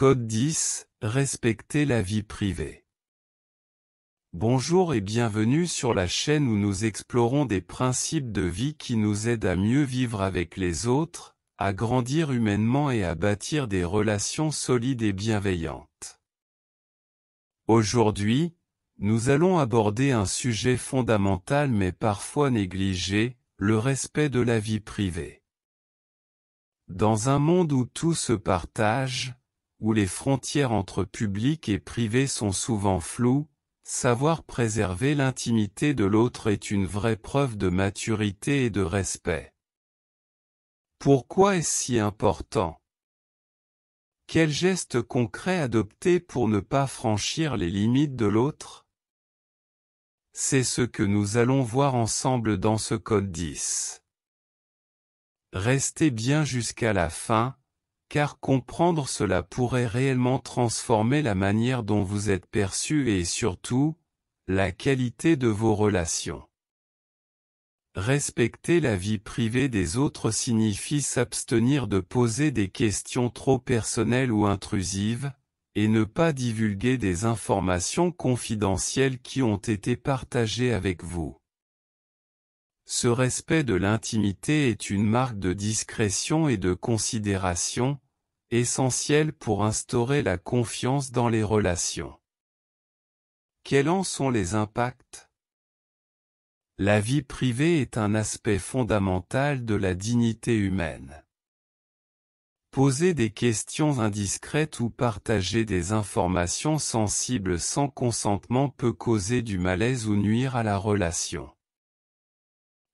Code 10, respecter la vie privée. Bonjour et bienvenue sur la chaîne où nous explorons des principes de vie qui nous aident à mieux vivre avec les autres, à grandir humainement et à bâtir des relations solides et bienveillantes. Aujourd'hui, nous allons aborder un sujet fondamental mais parfois négligé, le respect de la vie privée. Dans un monde où tout se partage, où les frontières entre public et privé sont souvent floues, savoir préserver l'intimité de l'autre est une vraie preuve de maturité et de respect. Pourquoi est-ce si important? Quels gestes concrets adopter pour ne pas franchir les limites de l'autre? C'est ce que nous allons voir ensemble dans ce code 10. Restez bien jusqu'à la fin, car comprendre cela pourrait réellement transformer la manière dont vous êtes perçu et surtout, la qualité de vos relations. Respecter la vie privée des autres signifie s'abstenir de poser des questions trop personnelles ou intrusives, et ne pas divulguer des informations confidentielles qui ont été partagées avec vous. Ce respect de l'intimité est une marque de discrétion et de considération, essentielle pour instaurer la confiance dans les relations. Quels en sont les impacts? La vie privée est un aspect fondamental de la dignité humaine. Poser des questions indiscrètes ou partager des informations sensibles sans consentement peut causer du malaise ou nuire à la relation.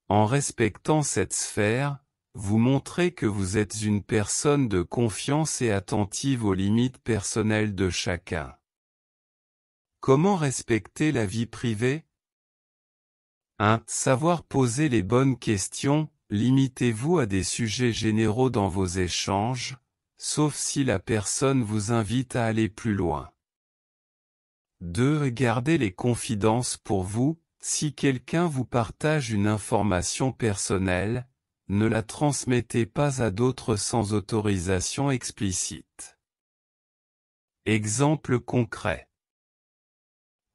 En respectant cette sphère, vous montrez que vous êtes une personne de confiance et attentive aux limites personnelles de chacun. Comment respecter la vie privée? 1. Savoir poser les bonnes questions. Limitez-vous à des sujets généraux dans vos échanges, sauf si la personne vous invite à aller plus loin. 2. Gardez les confidences pour vous. Si quelqu'un vous partage une information personnelle, ne la transmettez pas à d'autres sans autorisation explicite. Exemple concret.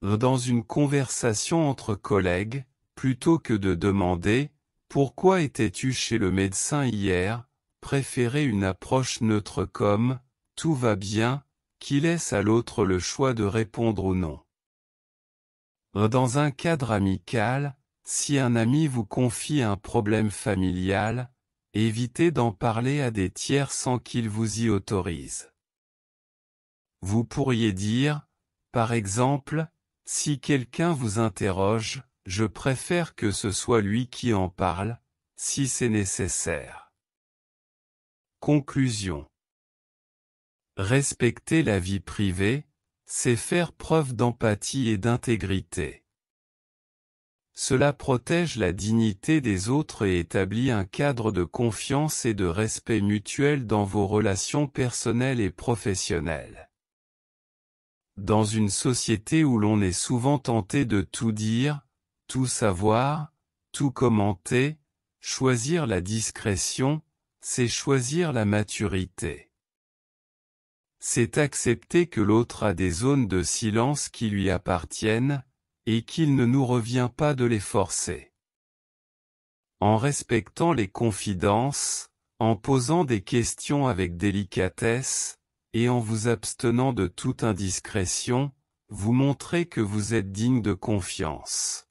Dans une conversation entre collègues, plutôt que de demander « Pourquoi étais-tu chez le médecin hier ?», préférez une approche neutre comme « Tout va bien », qui laisse à l'autre le choix de répondre ou non. Dans un cadre amical, si un ami vous confie un problème familial, évitez d'en parler à des tiers sans qu'il vous y autorise. Vous pourriez dire, par exemple, si quelqu'un vous interroge, je préfère que ce soit lui qui en parle, si c'est nécessaire. Conclusion. Respecter la vie privée, c'est faire preuve d'empathie et d'intégrité. Cela protège la dignité des autres et établit un cadre de confiance et de respect mutuel dans vos relations personnelles et professionnelles. Dans une société où l'on est souvent tenté de tout dire, tout savoir, tout commenter, choisir la discrétion, c'est choisir la maturité. C'est accepter que l'autre a des zones de silence qui lui appartiennent, et qu'il ne nous revient pas de les forcer. En respectant les confidences, en posant des questions avec délicatesse, et en vous abstenant de toute indiscrétion, vous montrez que vous êtes digne de confiance.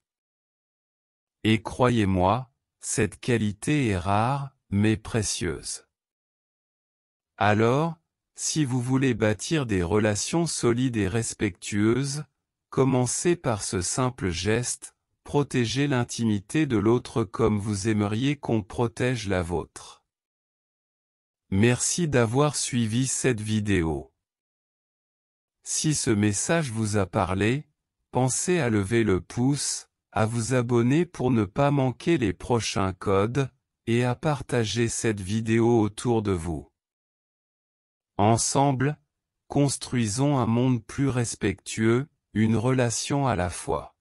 Et croyez-moi, cette qualité est rare, mais précieuse. Alors, si vous voulez bâtir des relations solides et respectueuses, commencez par ce simple geste, protégez l'intimité de l'autre comme vous aimeriez qu'on protège la vôtre. Merci d'avoir suivi cette vidéo. Si ce message vous a parlé, pensez à lever le pouce, à vous abonner pour ne pas manquer les prochains codes, et à partager cette vidéo autour de vous. Ensemble, construisons un monde plus respectueux, une relation à la fois.